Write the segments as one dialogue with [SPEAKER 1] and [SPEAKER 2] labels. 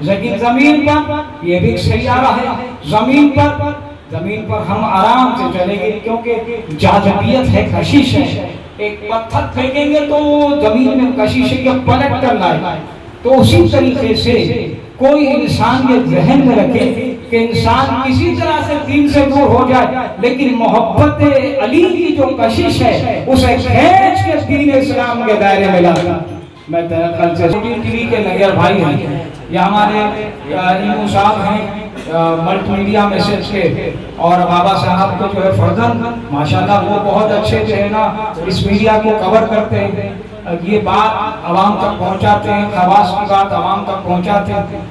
[SPEAKER 1] لیکن زمین پر یہ بھی سیارہ ہے، زمین پر ہم آرام سے چلیں گے، کیونکہ جاذبیت ہے، کشش ہے۔ ایک پتھر پھینکیں گے تو زمین میں کشش ہے کہ پلٹ کر لائے۔ تو اسی طریقے سے کوئی انسان یہ ذہن میں رکھے کہ انسان کسی طرح سے دین سے دور ہو جائے، لیکن محبت علی کی جو کشش ہے اسے کھینچ کے دین اسلام کے دائرے میں لاتا۔ میں کل سے ٹی وی کے نگر بھائی ہیں، یہ ہمارے ایمو صاحب ہیں ملٹی میڈیا میسج کے، اور بابا صاحب کو جو ہے فرزند ماشاءاللہ وہ بہت اچھے جو ہے نا اس میڈیا کو کور کرتے ہیں، یہ بات عوام تک پہنچاتے ہیں، خواص کی بات عوام تک پہنچاتے ہیں۔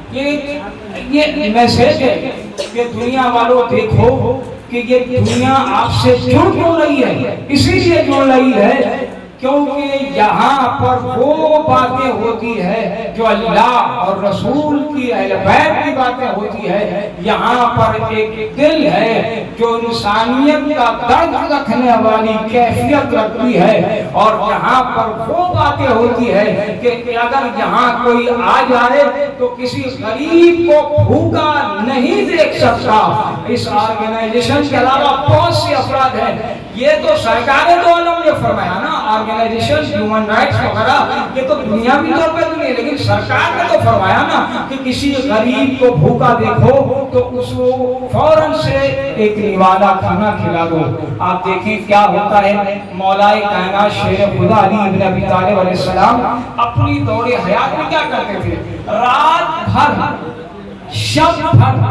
[SPEAKER 1] یہ میسج ہے کہ دنیا والوں دیکھو کہ یہ دنیا آپ سے جڑ کیوں رہی ہے، اسی لیے جڑ رہی ہے کیونکہ یہاں پر وہ باتیں ہوتی ہے جو اللہ اور رسول کی اہل بیت کی باتیں ہوتی ہے۔ یہاں پر ایک دل ہے جو انسانیت کا درد رکھنے والی کیفیت رکھتی ہے، اور یہاں پر وہ باتیں ہوتی ہے کہ اگر یہاں کوئی آ جائے تو کسی غریب کو بھوکا نہیں دیکھ سکتا۔ اس آرگنائزیشن کے علاوہ بہت سے افراد ہیں، یہ تو سرکار دو عالم نے فرمایا نا، آرگنائزیشن ہیومن رائٹس وغیرہ یہ تو دنیاوی طور پہ تو نہیں، لیکن سرکار نے تو فرمایا نا کہ کسی غریب کو بھوکا دیکھو تو اس کو فوراً سے ایک نوالا کھانا کھلا دو۔ آپ دیکھیں کیا ہوتا ہے، مولا کائنات شیر خدا علی ابن ابی طالب علیہ السلام اپنی دور حیات میں کیا کرتے تھے؟ رات بھر شب بھر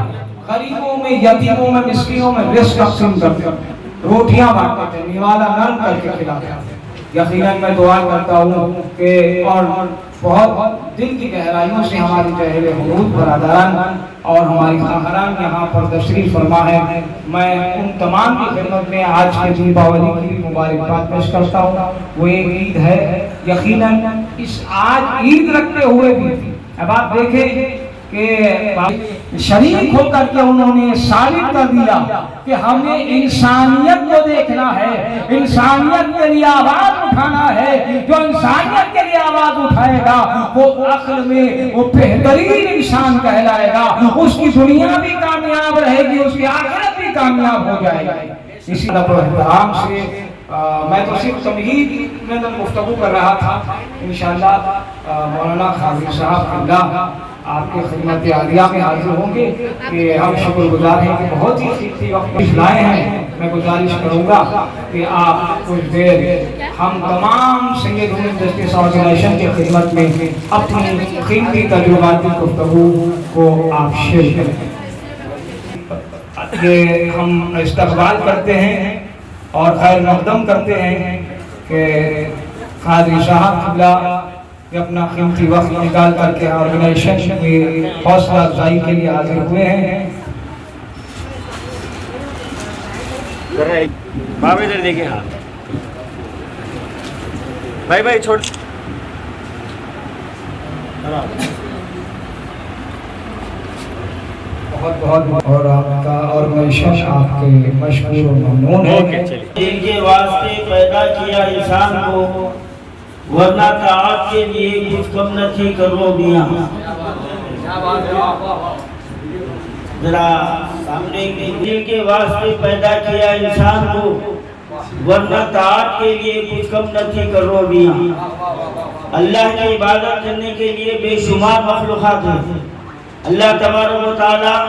[SPEAKER 1] غریبوں میں، یتیموں میں، مسکینوں میں رزق تقسیم کرتے تھے، روٹیاں بانٹتے تھے، نوالا نرم کر کے کھلاتے تھے۔ یقیناً میں دعا کرتا ہوں کہ اور بہت دل کی گہرائیوں سے ہماری جہل حدود برادران اور ہماری خواہران یہاں پر تشریف فرما ہے، میں ان تمام کی خدمت میں آج کے دیپاولی کی مبارکباد پیش کرتا ہوں۔ وہ ایک عید ہے، یقیناً اس آج عید رکھتے ہوئے بھی اب آپ دیکھیں کہ شریک ہو کر کے انہوں نے ثابت کر دیا کہ ہمیں انسانیت کو دیکھنا ہے، انسانیت کے لیے آواز اٹھانا ہے۔ جو انسانیت کے لیے آواز اٹھائے گا وہ عقل میں وہ بہترین انسان کہلائے گا، اس کی دنیا بھی کامیاب رہے گی، اس کی آخرت بھی کامیاب ہو جائے گی۔ اسی طرح احترام سے میں تو صرف تمہید میں گفتگو کر رہا تھا، انشاءاللہ مولانا خاضی صاحب اللہ آپ کے خدمت عالیہ میں حاضر ہوں گے کہ ہم شکر گزار ہیں کہ بہت ہی قیمتی وقت لائے ہیں۔ میں گزارش کروں گا کہ آپ کچھ دیر ہم تمام سید احمد جسٹس آرگنائزیشن کی خدمت میں اپنی قیمتی تجرباتی گفتگو کو آپ شیئر کریں۔ یہ ہم استقبال کرتے ہیں اور خیر مقدم کرتے ہیں کہ قادری صاحب قبلہ اپنا قیمتی وقت نکال کر کے آرگنائزیشن کی حوصلہ افزائی کے لیے حاضر ہوئے ہیں۔
[SPEAKER 2] بابا ادھر دیکھیں، ہاں بھائی چھوڑ
[SPEAKER 1] بہت اور آپ کا آرگنائزیشن آپ کے مشکور و ممنون ہے۔
[SPEAKER 3] دین کے واسطے پیدا کیا انسان کو، ورنہ طاعت کے لیے کچھ کم نہ تھی کرو میاں۔ ذرا سامنے دین کے واسطے پیدا کیا انسان کو، ورنہ طاعت کے لیے کچھ کم نہ تھی کرو میاں۔ اللہ کی عبادت کرنے کے لیے بے شمار مخلوقات ہیں۔ اللہ تبارک و تعالیٰ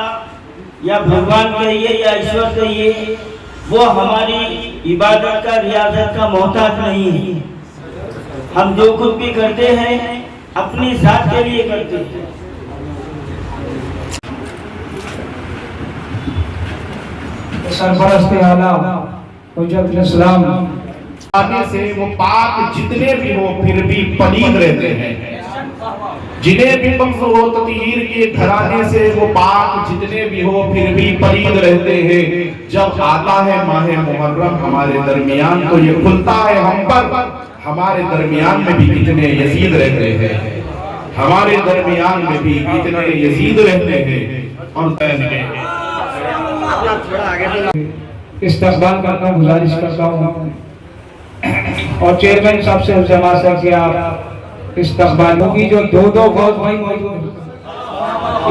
[SPEAKER 3] یا بھگوان کہیے یا ایشور کہیے، وہ ہماری عبادت کا، ریاضت کا محتاج نہیں ہے۔ ہم جو کچھ بھی کرتے ہیں اپنی ذات کے لیے کرتے ہیں۔
[SPEAKER 1] سرپرست اعلیٰ حجت الاسلام
[SPEAKER 4] آنے سے وہ پاک جتنے بھی ہو پھر بھی پلید رہتے ہیں، جنہیں بھی بغض و تطہیر کے گھرانے سے وہ پاک جتنے بھی ہو پھر بھی پلید رہتے ہیں۔ جب آتا ہے ماہ محرم ہمارے درمیان تو یہ کھلتا ہے ہم پر، ہمارے درمیان میں بھی کتنے یزید رہتے ہیں، ہمارے درمیان میں بھی کتنے یزید رہتے ہیں۔ اور
[SPEAKER 1] استقبال کرتا ہوں، گزارش کرتا ہوں اور چیئرمین صاحب سے التماس ہے کہ آپ استقبال ہوگی جو دو فوج بھائی موجود ہیں۔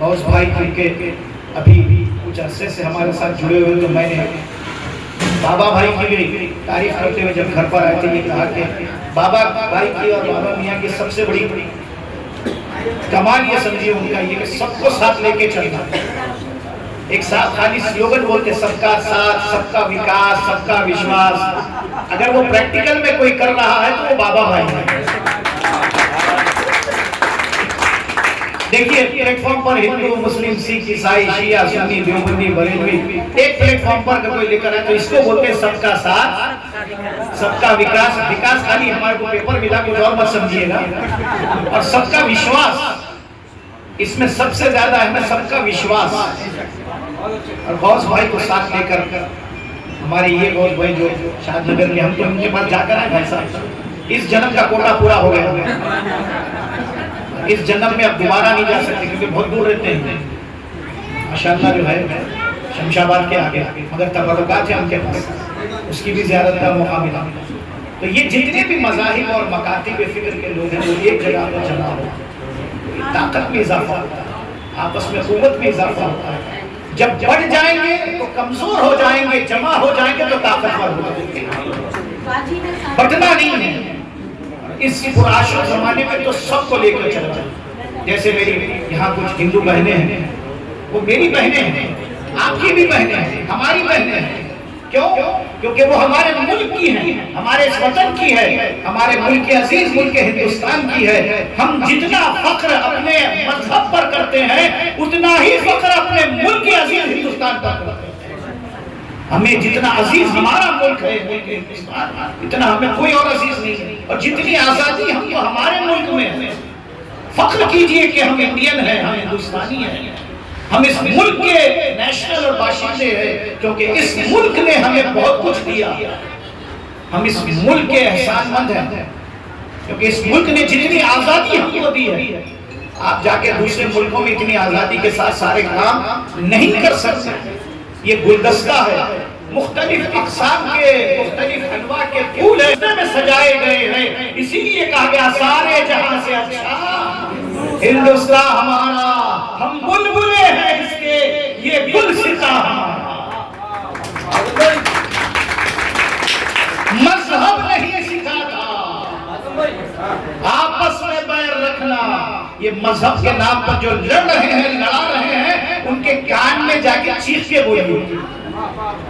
[SPEAKER 5] غوث بھائی کیونکہ ابھی کچھ عرصے سے ہمارے ساتھ جڑے ہوئے، تو میں نے بابا بھائی کی بھی تعریف کرتے ہوئے جب گھر پر آئے تھے یہ کہا کہ بابا بھائی کی اور بابا میاں کی سب سے بڑی کمال یہ سمجھیے ان کا یہ کہ سب کو ساتھ لے کے چلنا. ایک ساتھ خالی سلوگن بولتے سب کا ساتھ، سب کا وکاس، سب کا وشواس، اگر وہ پریکٹیکل میں کوئی کر رہا ہے تو وہ بابا بھائی ہے. دیکھیے پلیٹ فارم پر ہندو، مسلم، سکھ، عیسائی، شیعہ، سنی، دیوبندی، بریلوی ایک پلیٹ فارم پر کوئی لے کر ہے تو اس کو بولتے ہیں سب کا ساتھ، سب کا وکاس. وکاس خالی ہمارے کو پیپر ملا کچھ اور مت سمجھیے گا. اور سب کا وشواس، اس میں سب سے زیادہ ہے سب کا وشواس. اور غوث بھائی کو ساتھ لے کر ہمارے یہ غوث بھائی جو شاد نگر کے، ہم تو ان کے پاس جا کر آئے بھائی صاحب، اس جنم کا کوٹا پورا ہو گیا. اس جنم میں اب دوبارہ نہیں جا سکتے کیونکہ بہت دور رہتے ہیں. ماشاءاللہ جو ہے شمشاباد کے آگے، مگر تبرکات ہیں ان کے پاس، اس کی بھی زیارت کا موقع ملا. تو یہ جتنے بھی مذاہب اور مکاتب فکر کے لوگ ہیں وہ ایک جگہ پر جمع ہو، طاقت میں اضافہ ہوتا ہے، آپس میں قوت میں اضافہ ہوتا ہے. جب بڑھ جائیں گے تو کمزور ہو جائیں گے، جمع ہو جائیں گے تو طاقتور ہو جائیں گے. بٹنا نہیں ہے. اس پرآشر زمانے میں تو سب کو لے کر چلنا. جیسے میری یہاں کچھ ہندو بہنیں ہیں، وہ میری بہنیں ہیں، آپ کی بھی بہنیں ہیں، ہماری بہنیں ہیں. کیوں؟ کیونکہ وہ ہمارے ملک کی ہیں، ہمارے اس وطن کی ہے، ہمارے ملک عزیز ملک ہندوستان کی ہے. ہم جتنا فخر اپنے مذہب پر کرتے ہیں اتنا ہی فخر اپنے ملک عزیز ہندوستان پر کرتے ہیں. ہمیں جتنا عزیز ہمارا ملک ہے، ملک ہندوستان، اتنا ہمیں کوئی اور عزیز نہیں ہے. اور جتنی آزادی ہم کو ہمارے ملک میں ہے. فخر کیجئے کہ ہم انڈین ہیں، ہم ہندوستانی ہیں، ہم اس ملک کے نیشنل اور باشندے ہیں، کیونکہ اس ملک نے ہمیں بہت کچھ دیا. ہم اس ملک کے احسان مند ہیں کیونکہ اس ملک نے جتنی آزادی ہم کو دی ہے. آپ جا کے دوسرے ملکوں میں اتنی آزادی کے ساتھ سارے کام نہیں کر سکتے. یہ گلدستہ ہے، مختلف اقسام کے، مختلف انواع کے پھول ہیں میں سجائے گئے ہیں. اسی لیے کہا گیا سارے جہاں سے اچھا ہندوستان ہمارا، ہم بلبلے ہیں اس کے، یہ گلستہ ہمارا. مذہب نہیں سکھاتا آپس میں بیر رکھنا. یہ مذہب کے نام پر جو لڑ رہے ہیں، لڑا رہے ہیں، ان کے کان میں جا کے چیخ کے بولیے.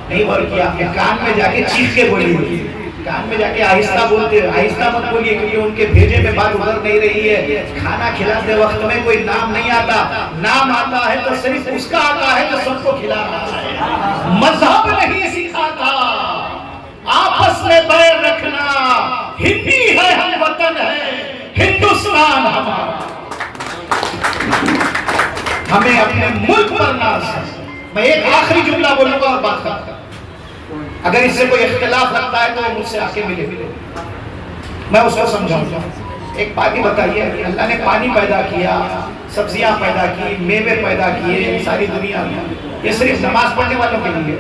[SPEAKER 5] نہیں اور کیا کہ کان میں جا کے چیخ کے بولیے. کان میں جا کے آہستہ بولتے، آہستہ مت بولیے کیونکہ ان کے بھیجے میں بات ادھر نہیں رہی ہے. کھانا کھلاتے وقت میں کوئی نام نہیں آتا، نام آتا ہے تو صرف اس کا آتا ہے جو سب کو کھلانا ہے. مذہب نہیں سکھاتا آپس میں بیر رکھنا. ہندی ہے ہم وطن ہے، ہندوستان ہمارا. ہمیں اپنے ملک پر ناز ہے. میں ایک آخری جملہ بولوں گا اور بات کرتا ہوں. اگر اس سے کوئی اختلاف رکھتا ہے تو مجھ سے آ کے ملے، میں اس کو سمجھاؤں گا. ایک بات ہی بتائیے، اللہ نے پانی پیدا کیا، سبزیاں پیدا کی، میوے پیدا کیے ساری دنیا میں. یہ صرف نماز پڑھنے والوں کے لیے،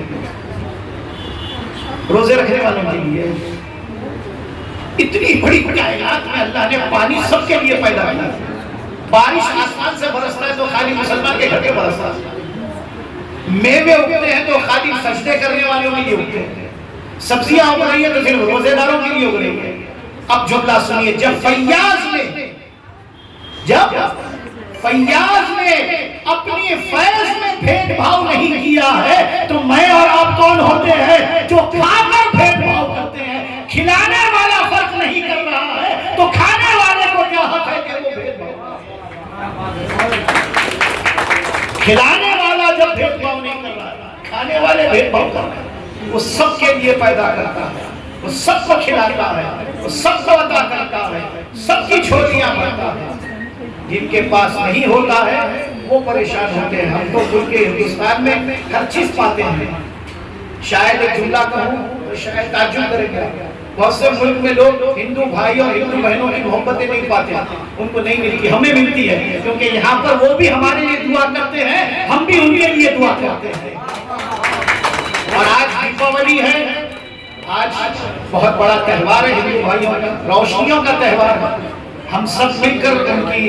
[SPEAKER 5] روزے رکھنے والوں کے لیے. اتنی بڑی کائنات میں اللہ نے پانی سب کے لیے پیدا کیا. بارش آسمان سے برستا ہے تو خالی مسلمان کے گھر کے برستا ہے. میوے اگتے ہیں تو خالی سجدے کرنے والوں کے لیے اگتے ہیں. سبزیاں اگ رہی ہیں تو صرف روزے داروں کے لیے اگ رہی ہیں. اب جملہ سنیے، جب فیاض نے اپنی فیض میں بھید بھاؤ نہیں کیا ہے تو میں اور آپ کون ہوتے ہیں جو کھا کر بھید بھاؤ کرتے ہیں؟ کھلانے والا فرق نہیں کر رہا ہے تو کھانے والے کو کیا حق ہے کہ وہ بھید بھاؤ؟ کھلانے والا جب بھید بھاؤ نہیں کر رہا ہے، کھانے والے بھید بھاؤ کر رہے ہیں. وہ سب کے لیے پیدا کرتا ہے، وہ سب کو کھلاتا ہے، وہ سب کو عطا کرتا ہے، سب کی جھولیاں بھرتا ہے. جن کے پاس نہیں ہوتا ہے وہ پریشان ہوتے ہیں. ہم تو ملک ہندوستان میں ہر چیز پاتے ہیں. شاید ایک جملہ کہوں تو شاید تعجب کریں گے، بہت سے ملک میں لوگ ہندو بھائی اور ہندو بہنوں کی محبتیں نہیں پاتے، ان کو نہیں ملتی، ہمیں ملتی ہے کیونکہ یہاں پر وہ بھی ہمارے لیے دعا کرتے ہیں، ہم بھی ان کے لیے دعا کرتے ہیں. اور آج دیپاولی ہے، آج بہت بڑا تہوار ہے ہندو بھائیوں کا، روشنیوں کا تہوار ہے. ہم سب مل کر ان کی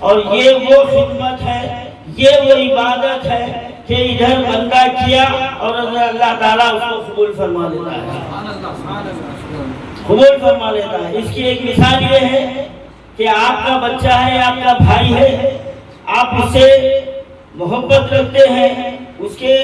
[SPEAKER 3] اور یہ وہ خدمت ہے، یہ وہ عبادت ہے کہ ادھر بندہ کیا اور اللہ تعالیٰ اس کو قبول فرما لیتا ہے، قبول فرما لیتا ہے۔ اس کی ایک مثال یہ ہے کہ آپ کا بچہ ہے، آپ کا بھائی ہے، آپ اس سے محبت رکھتے ہیں، اس کے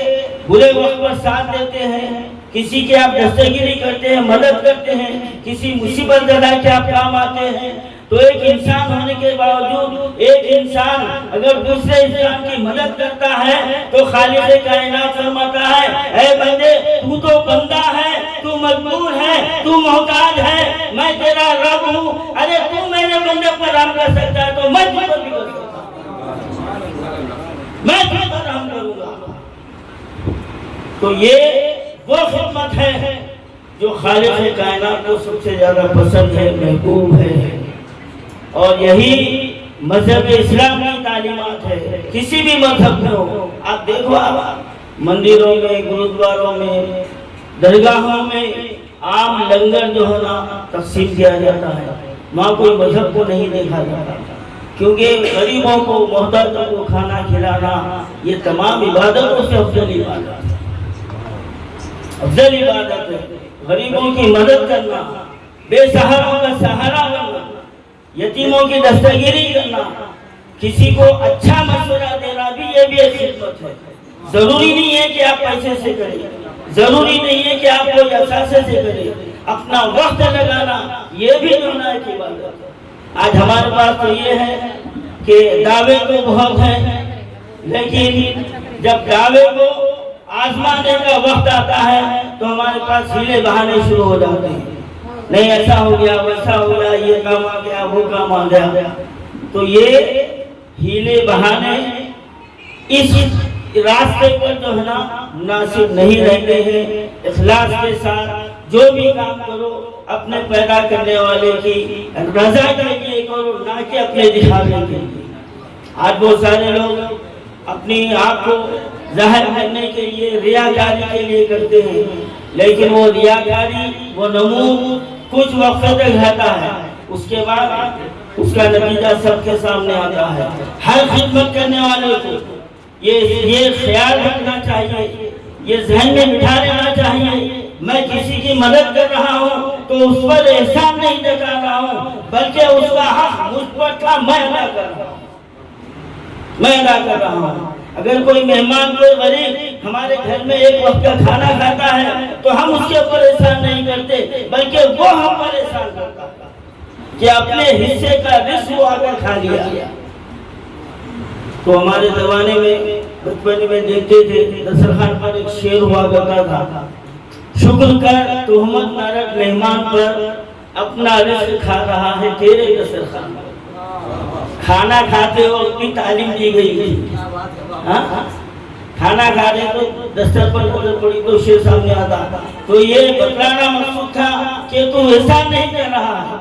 [SPEAKER 3] برے وقت پر ساتھ دیتے ہیں، کسی کے آپ دستگیری کرتے ہیں، مدد کرتے ہیں، کسی مصیبت زدہ کے آپ کام آتے ہیں، تو ایک انسان ہونے کے باوجود ایک انسان اگر دوسرے انسان کی مدد کرتا ہے تو خالق کائنات فرماتا ہے اے بندے تو تو بندہ ہے، تو مجبور ہے، تو محتاج ہے، میں تیرا رب ہوں، ارے تو میرے بندے پر رحم کر سکتا ہے تو میں تجھ پر بھی کر سکتا ہوں، میں تجھ پر رحم کروں گا۔ تو یہ وہ خدمت ہے جو خالق کائنات کو سب سے زیادہ پسند ہے، محبوب ہے، اور یہی مذہب اسلام کی تعلیمات ہے۔ کسی بھی مذہب میں ہو، آپ دیکھو، آپ مندروں میں، گرودواروں میں، درگاہوں میں عام لنگر جو ہے نا تقسیم کیا جاتا ہے، وہاں کوئی مذہب کو نہیں دیکھا جاتا، کیونکہ غریبوں کو، محتاجوں کو کھانا کھلانا یہ تمام عبادتوں سے افضل عبادت ہے، افضل عبادت ہے۔ غریبوں کی مدد کرنا، بے سہاروں کا سہارا بننا، یتیموں کی دستگیری کرنا، کسی کو اچھا مشورہ دینا بھی یہ بھی ایک خدمت ہے۔ ضروری نہیں ہے کہ آپ پیسے سے کریں، ضروری نہیں ہے کہ آپ کوئی اثاثے سے کریں، اپنا وقت لگانا یہ بھی جو ہے ایک عبادت ہے۔ آج ہمارے پاس تو یہ ہے کہ دعوے تو بہت ہیں، لیکن جب دعوے کو آزمانے کا وقت آتا ہے تو ہمارے پاس ہیلے بہانے شروع ہو جاتے ہیں، نہیں ایسا ہو گیا، ویسا ہو گیا، یہ کام آ گیا، وہ کام آ گیا۔ تو یہ ہیلے بہانے اس راستے پر جو ہے نا مناسب نہیں رہتے ہیں۔ اخلاص کے ساتھ جو بھی کام کرو اپنے پیدا کرنے والے کی رضا کے لیے کرو، نہ کہ اپنے دکھاوے کے لیے۔ آج بہت سارے لوگ اپنی آپ کو ظاہر کرنے کے لیے، ریاکاری کے لیے کرتے ہیں، لیکن وہ ریاکاری، وہ نمود کچھ وقت تک رہتا ہے، اس کے بعد اس کا نتیجہ سب کے سامنے آتا ہے۔ ہر خدمت کرنے والے کو یہ خیال رکھنا چاہیے، یہ ذہن میں بٹھا لینا چاہیے، میں کسی کی مدد کر رہا ہوں تو اس پر احسان نہیں جتا رہا ہوں، بلکہ اس کا حق مجھ پر تھا، میں ادا کر رہا ہوں، میں ادا کر رہا ہوں۔ اگر کوئی مہمان، کوئی غریب ہمارے گھر میں ایک وقت کا کھانا کھاتا ہے تو ہم اس کے اوپر احسان نہیں کرتے، بلکہ وہ ہم پر احسان کرتا ہے کہ اپنے حصے کا رزق وہ آ کر کھا لیا۔ تو ہمارے زمانے میں بچپن میں دیکھتے تھے دسترخوان پر ایک شعر ہوا کرتا تھا، شکر کر تہمت نہ رکھ مہمان پر، اپنا رزق کھا رہا ہے تیرے دسترخوان پر۔ کھانا کھاتے وقت بھی تعلیم دی گئی تھی، کھانا کھا رہے تو دستر پر نظر پڑی تو شیر سامنے آتا، تو یہ بتلانا مقصود تھا کہ تو احسان نہیں کر رہا ہے،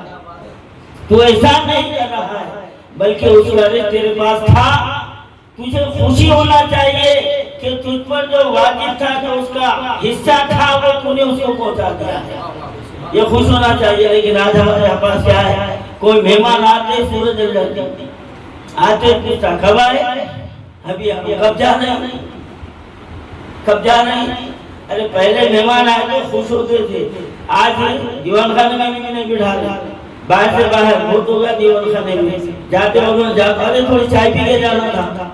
[SPEAKER 3] تو احسان نہیں کر رہا ہے، بلکہ اس کا رزق تیرے پاس تھا، تجھے خوشی ہونا چاہیے کہ تجھ پر جو واجب تھا، جو اس کا حصہ تھا، وہ تو نے اس کو پہنچا دیا ہے، یہ خوش ہونا چاہیے۔ لیکن آج ہمارے پاس کیا ہے، کوئی مہمان آتے سورج جل جاتی، آتے پوچھتا کب آئے، ابھی کب جا رہے ہیں، کب جا رہے ہیں۔ ارے پہلے مہمان آئے تو خوش ہوتے تھے، آج دیوان خانے میں بھی نہیں بٹھا رہے، باہر سے باہر بہت ہو گیا دیوان خانے میں، جاتے ہوئے جاتے ارے تھوڑی چائے پی کے جانا تھا،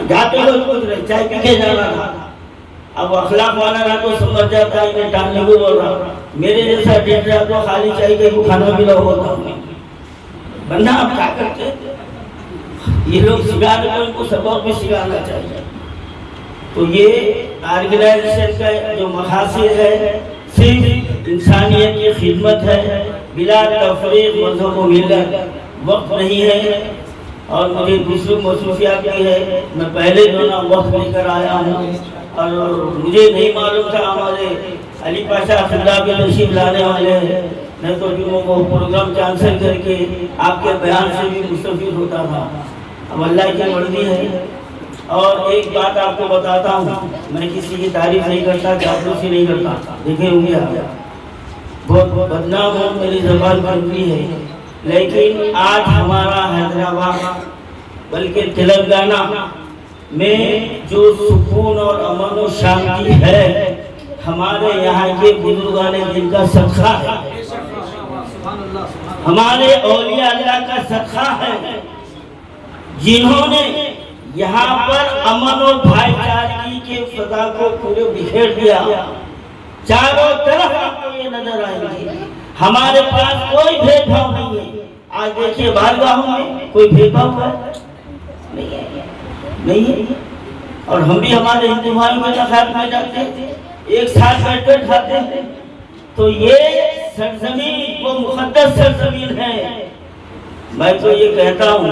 [SPEAKER 3] جاتے ہوئے پوچھ رہے چائے پی کے جانا تھا۔ اب اخلاق والا رہا تو سمجھ جاتا ہے میں ٹاننے کو بول رہا ہوں، میرے جیسا ڈیٹ رہا تو خالی چائے کے کھانا بھی نہ ہوتا ہوں، بندہ آپ کیا کرتے ہیں، یہ لوگ سکھا رہے ہیں، ان کو سبق بھی سکھانا چاہیے۔ تو یہ آرگنائزیشن کا جو مقاصد ہے صرف انسانیت کی خدمت ہے، بلا تفریق مذہب و ملت، وقت نہیں ہے، اور مجھے دوسری مصروفیات بھی ہے، میں پہلے جو نا وقت لے کر آیا ہوں، اور مجھے نہیں معلوم تھا ہمارے علی پاشا خطاب کے تشریف لانے والے ہیں، نہیں تو جمعوں کو پروگرام کینسل کر کے آپ کے بیان سے بھی مستفید ہوتا تھا۔ اب اللہ کی مرضی ہے۔ اور ایک بات آپ کو بتاتا ہوں، میں کسی کی تعریف نہیں کرتا، چاپلوسی نہیں کرتا، دیکھیں ہوں گے آپ، بہت بدنام ہوں، میری زبان بنتی ہے، لیکن آج ہمارا حیدرآباد بلکہ تلنگانہ میں جو سکون اور امن و شانتی ہے ہمارے یہاں کے بزرگان دین کا صدقہ ہے، ہمارے اولیاء اللہ کا صدقہ ہے، جنہوں نے یہاں پر امن و بھائی چارگی کے فضا کو پورے بکھیر دیا۔ چاروں طرف آپ کو یہ نظر آئے گی ہمارے پاس کوئی بھید بھاؤ نہیں ہے۔ آج دیکھیے بارگاہوں میں کوئی بھید بھاؤ ہے نہیں ہے، اور ہم بھی ہمارے ہندو بھائیوں کے خیال میں جاتے ہیں، ایک ساتھ بیٹھ کر کھاتے ہیں۔ تو یہ سرزمین وہ مقدس سرزمین ہے۔ میں تو یہ کہتا ہوں،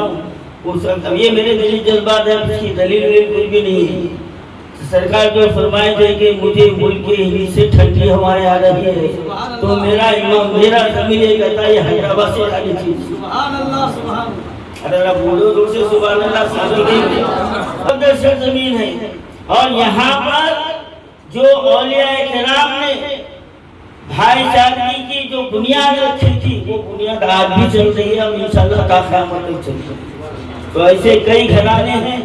[SPEAKER 3] اب یہ میرے دلی جذبات ہے، اس کی دلیل کوئی بھی نہیں ہے۔ سرکار جو فرمائے تھے کہ مجھے ملک کے ہی سے ٹھنڈی ہوائیں آ رہی ہے، تو میرا امام میرا زمین یہ کہتا ہے یہ حیدرآباد سے آنی چاہیے۔ سبحان اللہ سبحان اللہ، اگر آپ بولو دور سے سبحان اللہ سامنے سرزمین ہے۔ اور یہاں پر جو اولیاء کرام نے بھائی چارگی کی جو بنیاد رکھی تھی وہ بنیاد آج بھی چل رہی ہے اور انشاءاللہ تا قیامت تک چل رہی ہے۔ تو ایسے کئی گھرانے ہیں،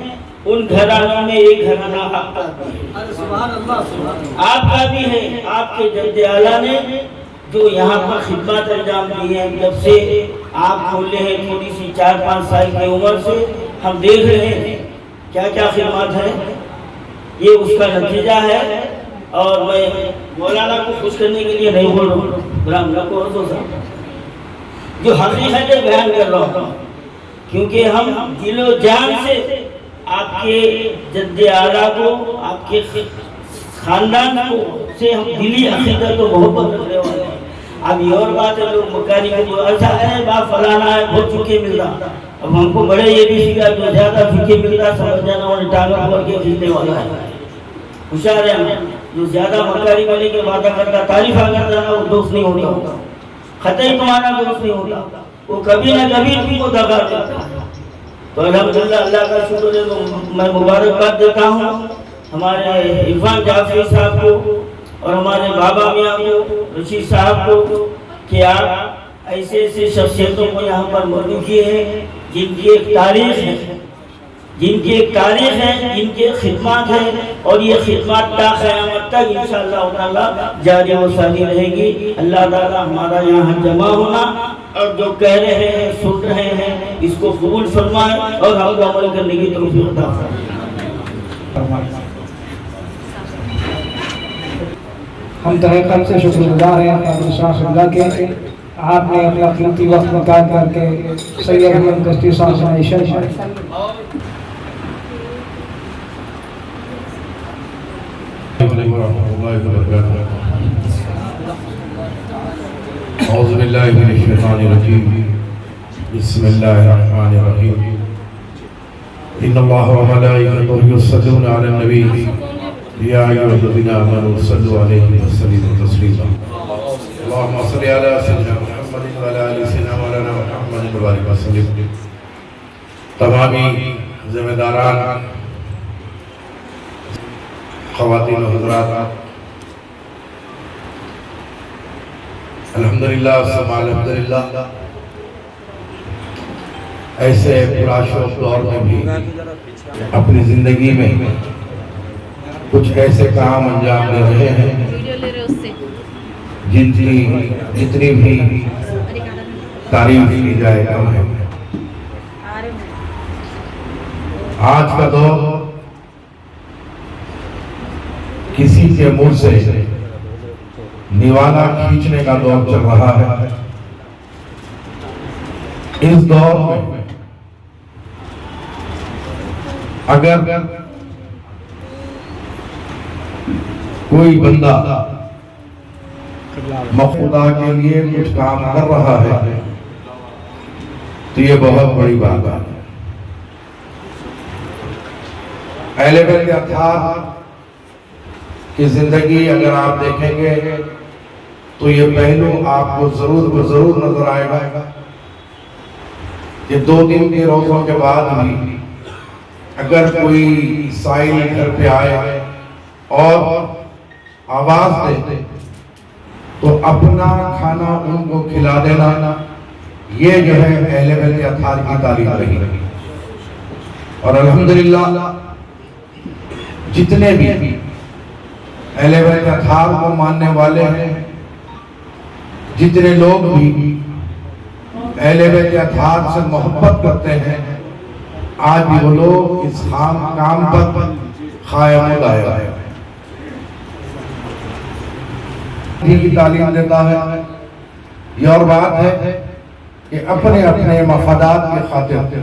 [SPEAKER 3] ان گھرانوں میں ایک گھرانہ آپ کا بھی ہے، آپ کا بھی ہے۔ آپ کے جد اعلیٰ نے جو یہاں پر خدمات انجام دی ہیں، جب سے آپ کھولے ہیں تھوڑی سی 4-5 سال کی عمر سے ہم دیکھ رہے ہیں کیا کیا خدمات ہیں، یہ اس کا نتیجہ ہے۔ اور میں مولانا کو خوش کرنے کے لیے نہیں بول رہا ہوں، برہمنہ کو اور دوسرا جو حقیقت بیان کر رہا ہوں، کیونکہ ہم دل و جان سے آپ کے جد اعلیٰ کو، آپ کے خاندان کو سے ہم دلی عقیدت و محبت رکھنے والے ہیں۔ اب یہ اور بات ہے لوگ مکانی کو جو ایسا ہے باپ فلانا ہے بہت چکے مل رہا، اب ہم کو بڑے یہ بھی سکھا جو زیادہ چکے مل رہا سمجھ جانا انہیں ٹانگا پھوڑ کے کھینچنے والا ہے۔ ہوشیار ہے جو زیادہ مکاری والے کے وعدہ کرتا تعریف کرتا نا وہ دوست نہیں ہوتا، قطعی تمہارا دوست نہیں ہوتا، وہ کبھی نہ کبھی تم کو دگا کرتا۔ تو الحمدللہ اللہ کا شکر ہے، میں مبارکباد دیتا ہوں ہمارے عرفان جعفری صاحب کو اور ہمارے بابا میاں کو، رشید صاحب کو، کہ آپ ایسے ایسے شخصیتوں کو یہاں پر مدعو کیے ہیں جن کی ایک تاریخ ہے، جن کی ایک تاریخ ہے، جن کی خدمات ہیں، اور یہ خدمات تا قیامت تک انشاءاللہ تعالی جاری و ساری رہے گی۔ اللہ تعالی ہمارا یہاں جمع ہونا اور جو کہہ رہے ہیں سن رہے ہیں اس کو قبول فرمائے اور ہم کو عمل کرنے کی توفیق عطا فرمائے۔
[SPEAKER 1] ہم تہہ قلب سے شکر گزار ہیں قادر شاہ اللہ کے، آپ نے اپنا قیمتی وقت نکال کر کے سید احمد دستی صاحب سے عائشہ
[SPEAKER 4] اعوذ باللہ من الشیطان الرجیم، بسم اللہ الرحمن الرحیم، ان اللہ و ملائکتہ یصلون علی النبی یا ایھا الذین آمنوا صلوا علیہ وسلموا تسلیما، اللہم صل علی سیدنا محمد و علی آل سیدنا مولانا محمد و بارک وسلم۔ تمامی ذمہ داران، خواتین و حضرات، الحمدللہ ثم الحمدللہ، ایسے پراشوق دور میں بھی اپنی زندگی میں کچھ ایسے کام انجام دے رہے ہیں جن کی جتنی بھی تعریف کی جائے کم ہے۔ آج کا دور کسی کے منہ سے نیوالا کھینچنے کا دور چل رہا ہے۔ اس دور میں اگر کوئی بندہ خدا کے لیے کچھ کام کر رہا ہے تو یہ بہت بڑی بات ہے۔ اہل بیت اطہار کی زندگی اگر آپ دیکھیں گے تو یہ پہلو آپ کو ضرور نظر آئے گا کہ 2 دن کے روزوں کے بعد بھی اگر کوئی سائل گھر پہ آئے اور آواز دے تو اپنا کھانا ان کو کھلا دینا یہ جو ہے اہل بیت اطہار کی تعلیم رہی اور الحمدللہ جتنے بھی اہل بیت اطہار کو ماننے والے ہیں، جتنے لوگ بھی اہل بیت اطہار سے محبت کرتے ہیں، آج بھی وہ لوگ اس کام پر قائم و دائم ہے، دین کی تعلیم دیتا ہے۔ یہ اور بات ہے کہ اپنے اپنے مفادات کے خاطر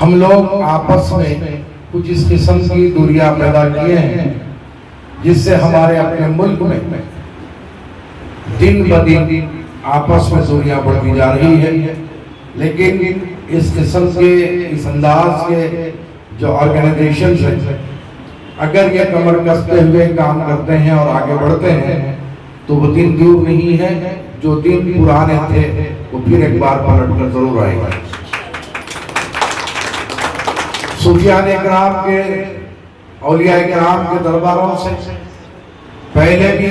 [SPEAKER 4] ہم لوگ آپس میں کچھ اس قسم کی دوریاں پیدا کیے ہیں، جس سے ہمارے اپنے ملک میں دن بدن آپس میں دوریاں بڑھتی جا رہی ہے۔ لیکن اس قسم کے اس انداز کے جو آرگنائزیشنز ہیں، اگر یہ کمر کستے ہوئے کام کرتے ہیں اور آگے بڑھتے ہیں تو وہ دن دور نہیں ہے، جو دن پرانے تھے وہ پھر ایک بار پلٹ کر ضرور آئے گا۔ صوفیان اکرام کے، اولیاء اکرام کے درباروں سے پہلے بھی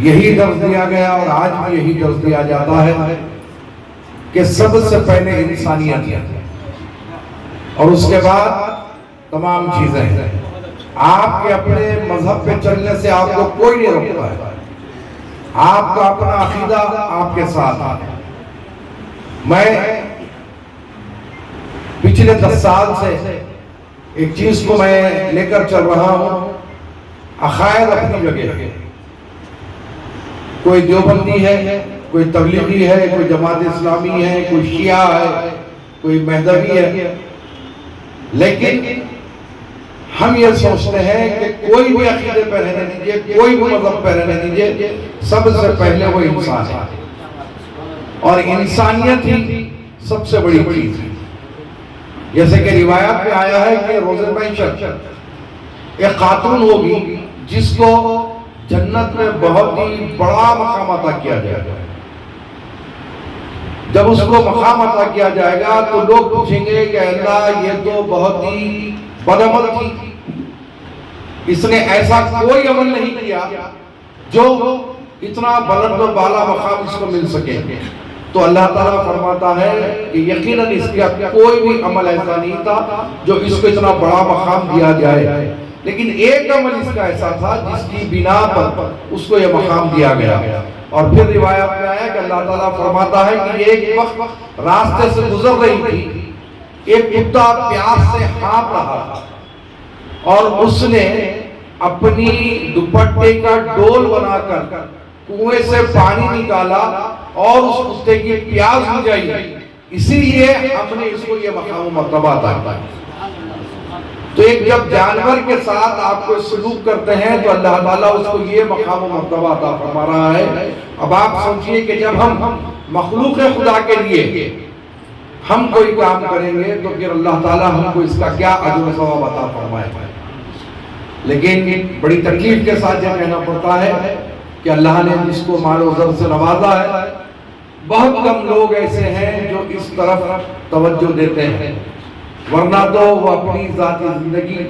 [SPEAKER 4] یہی درس دیا گیا اور آج بھی یہی درس دیا جاتا ہے کہ سب سے پہلے انسانیت ہے اور اس کے بعد تمام چیزیں ہیں۔ آپ کے اپنے مذہب پہ چلنے سے آپ کو کوئی نہیں روکتا ہے، آپ کا اپنا عقیدہ آپ کے ساتھ ہے۔ میں پچھلے 10 سال سے ایک چیز کو میں لے کر چل رہا ہوں، عقائد اپنی جگہ ہے، کوئی دیوبندی ہے، کوئی تبلیغی ہے، کوئی جماعت اسلامی ہے، کوئی شیعہ ہے، کوئی مہدوی ہے، لیکن ہم یہ سوچتے ہیں کہ کوئی بھی عقیدے پہ رہنے دیجئے، کوئی بھی مذہب پہ رہنے دیجئے، سب سے پہلے وہ انسان ہے اور انسانیت ہی سب سے بڑی چیز ہے۔ جیسے کہ روایات میں آیا ہے کہ روز محشر ایک خاتون ہوگی جس کو جنت میں بہت ہی بڑا مقام عطا کیا جائے گا۔ جب اس کو مقام عطا کیا جائے گا تو لوگ پوچھیں گے کہ اللہ یہ تو بہت ہی بدعمل تھی، اس نے ایسا کوئی عمل نہیں کیا جو اتنا بلند و بالا مقام اس کو مل سکے۔ تو اللہ تعالیٰ فرماتا ہے کہ یقیناً اس کا کوئی بھی عمل ایسا نہیں تھا جو اس کو اتنا بڑا مقام دیا جائے، لیکن ایک عمل اس کا ایسا تھا جس کی بنا پر اس کو یہ مقام دیا گیا۔ اور پھر روایت میں آیا کہ اللہ تعالیٰ فرماتا ہے کہ ایک وقت راستے سے گزر رہی تھی، ایک کتا پیاس سے ہانپ رہا تھا اور اس نے اپنی دوپٹے کا ڈول بنا کر کنویں سے پانی نکالا اور اس کتے کی پیاس بجھائی، اسی لیے ہم نے اس کو یہ مقام و مرتبہ عطا کیا۔ تو ایک جب جانور کے ساتھ آپ کو سلوک کرتے ہیں تو اللہ تعالیٰ اس کو یہ مقام و مرتبہ عطا فرما رہا ہے۔ اب آپ سوچئے کہ جب ہم مخلوق خدا کے لیے ہم کوئی کام کریں گے تو پھر اللہ تعالیٰ ہم کو اس کا کیا اجر و ثواب عطا فرمائے گا۔ لیکن بڑی تکلیف کے ساتھ یہ کہنا پڑتا ہے کہ اللہ نے جس کو مال و زر سے نوازا ہے، بہت کم لوگ ایسے ہیں جو اس طرف توجہ دیتے ہیں، ورنہ تو وہ اپنی ذاتی زندگی،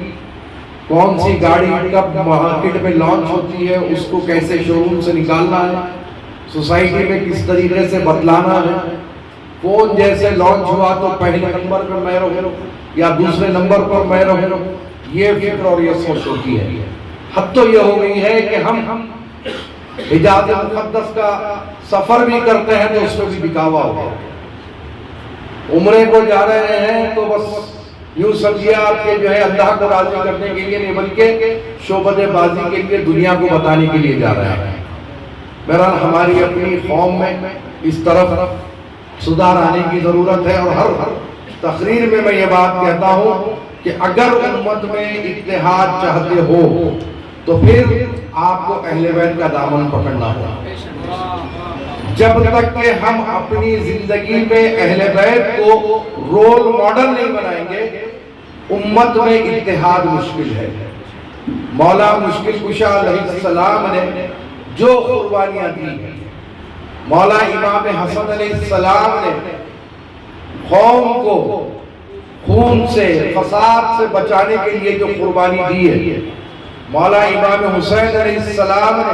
[SPEAKER 4] کون سی گاڑی کب مارکیٹ میں لانچ ہوتی ہے، اس کو کیسے شو روم سے نکالنا ہے، سوسائٹی میں کس طریقے سے بتلانا ہے، فون جیسے لانچ ہوا تو پہلے نمبر پر میں رہوں یا دوسرے نمبر پر میں رہوں، یہ فکر اور یہ سوچ ہوتی ہے۔ حد تو یہ ہو گئی ہے کہ ہم حجاز مقدس کا سفر بھی کرتے ہیں تو اس میں بھی دکھاوا ہو گیا، عمرے کو جا رہے ہیں تو بس یوں سمجھیے آپ کے جو ہے اللہ کو راضی کرنے کے لیے نہیں بلکہ شعبد بازی کے لیے دنیا کو بتانے کے لیے جا رہے ہیں۔ بہرحال ہماری اپنی قوم میں اس طرف سدھار آنے کی ضرورت ہے، اور ہر تقریر میں یہ بات کہتا ہوں کہ اگر امت میں اتحاد چاہتے ہو تو پھر آپ کو اہل بیت کا دامن پکڑنا ہوگا۔ جب تک کہ ہم اپنی زندگی میں اہل بیت کو رول ماڈل نہیں بنائیں گے، امت میں اتحاد مشکل ہے۔ مولا مشکل کشا علیہ السلام نے جو قربانیاں دی ہیں، مولا امام حسن علیہ السلام نے قوم کو خون سے، فساد سے بچانے کے لیے جو قربانی دی ہے، مولا امام حسین علیہ السلام نے